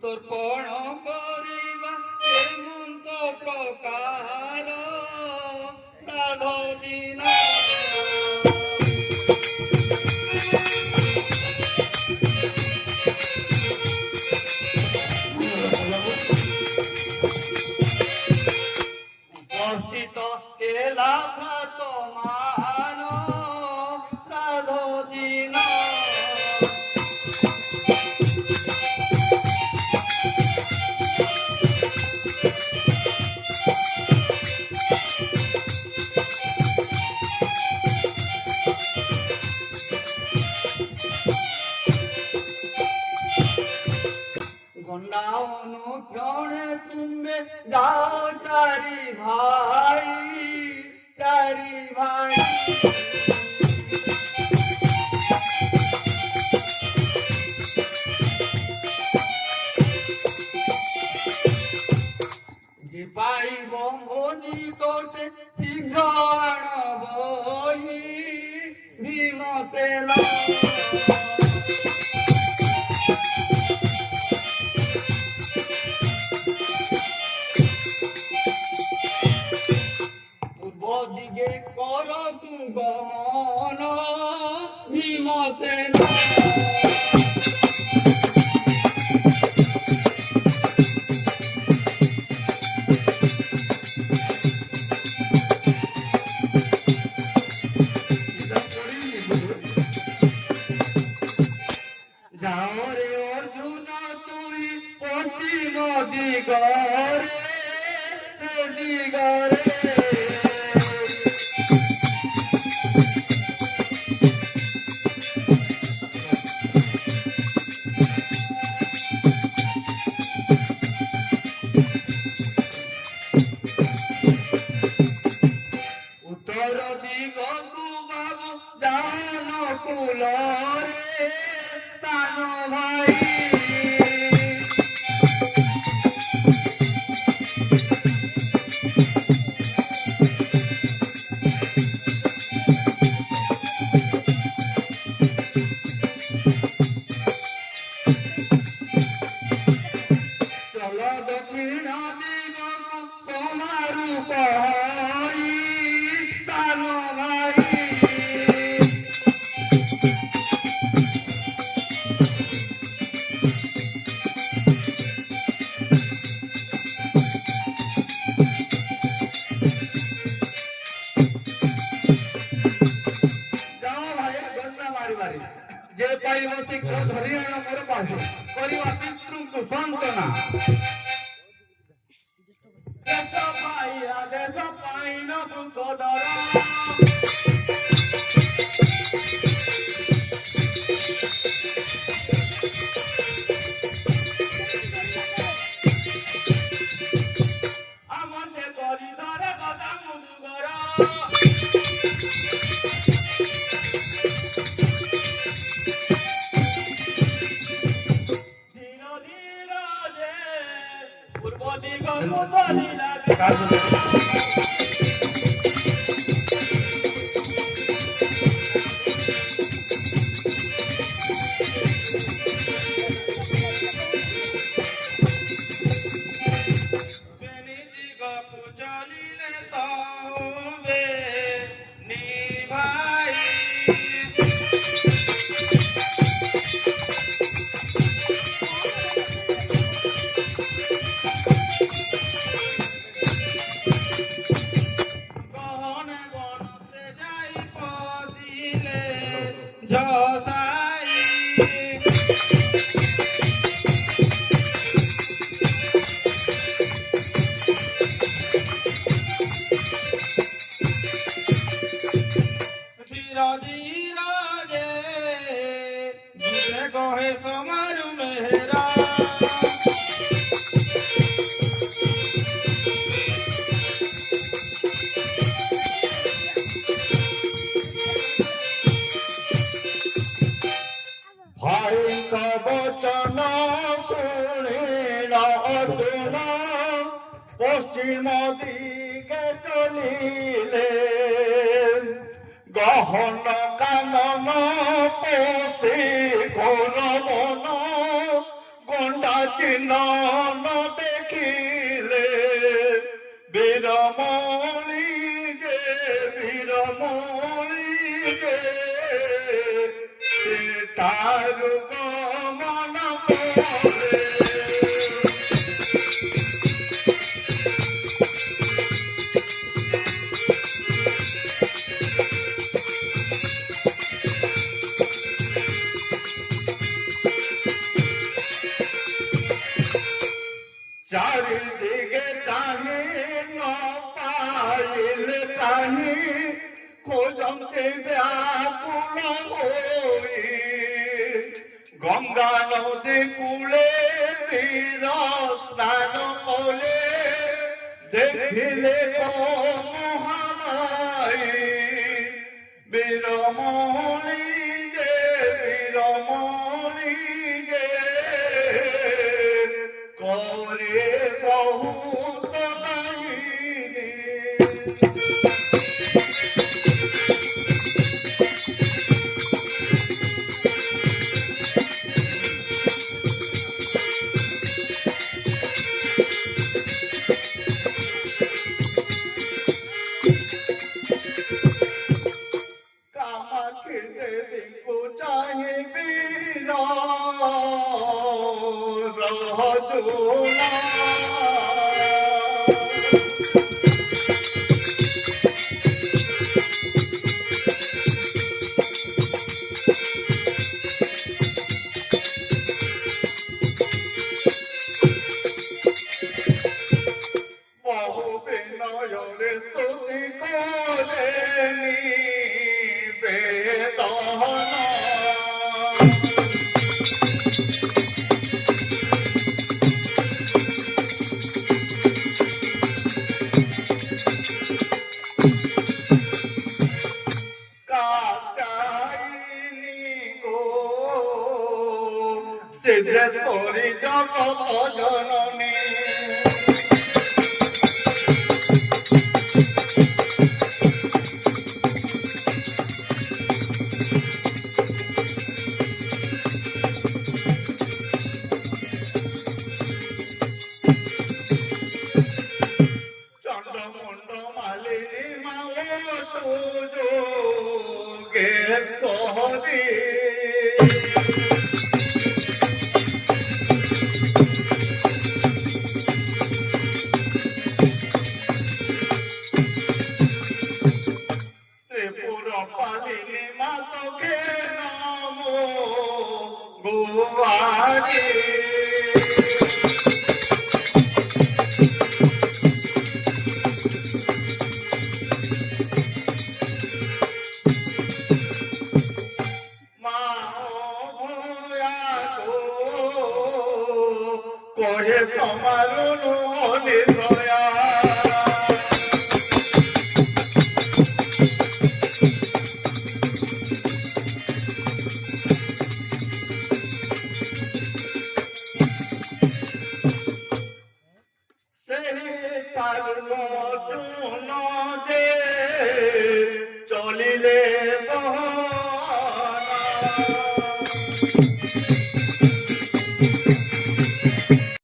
তর্পণ করিবা হেমন্ত প্রকার শ্রাদ্ধ দিন উপস্থিত এলা ভ্রাত মান শ্রাদ্ধ দিন গন্ডা অনুক্ষণে তুমি যাও চারি ভাই যে পাইব নিকটে শীঘ্র আনবই ভীমসেন পূর্ব দিকে কর তু গমন ভীমসেন যাও রে অর্জুন তুই পশ্চিম দিগরে সে দিগরে উত্তর দিগକୁ বাবু জান কুলরে সান ভাই চল দক্ষিণ দিগକୁ সমারু পহই সান ভাই যে পাইব শীঘ্র ধরি আণ মোর পাশে করিবা পিতৃଙ୍କୁ সান্তনা দেশ পাইয়া দেশ পাইন বৃদ্ধধর আমতে করি ধরে কথা মুদুগর বচন শুনিল অর্জুন পশ্চিম দিকে চলিলে গহন কানন পোষে ঘোর মন গণ্ডা চিহ্ন দেখিলে বীরমণি যে বীরমণি যে তার গমন করে চারিদিকে চাহি ন পাইলে কাহি খোঁজন্তে ব্যাকুল হই গঙ্গা নদী কূলে বীর স্নান কলে দেখিলে মহামাই বীরমণি যে বীরমণি যে করে বহুত কাহিনী কামাখি দেবীকে চাহিবি রহজুলা বহু বিনয়রে স্তুতি করে নিবেদনা কাটাইনি গো সিদ্ধেশ্বরী জগত জননী চন্দ্রমুণ্ড মালিনী মা ও যোগেশ্বরী ত্রিপুর পালিনী মা তোকে নমো গুয়ারি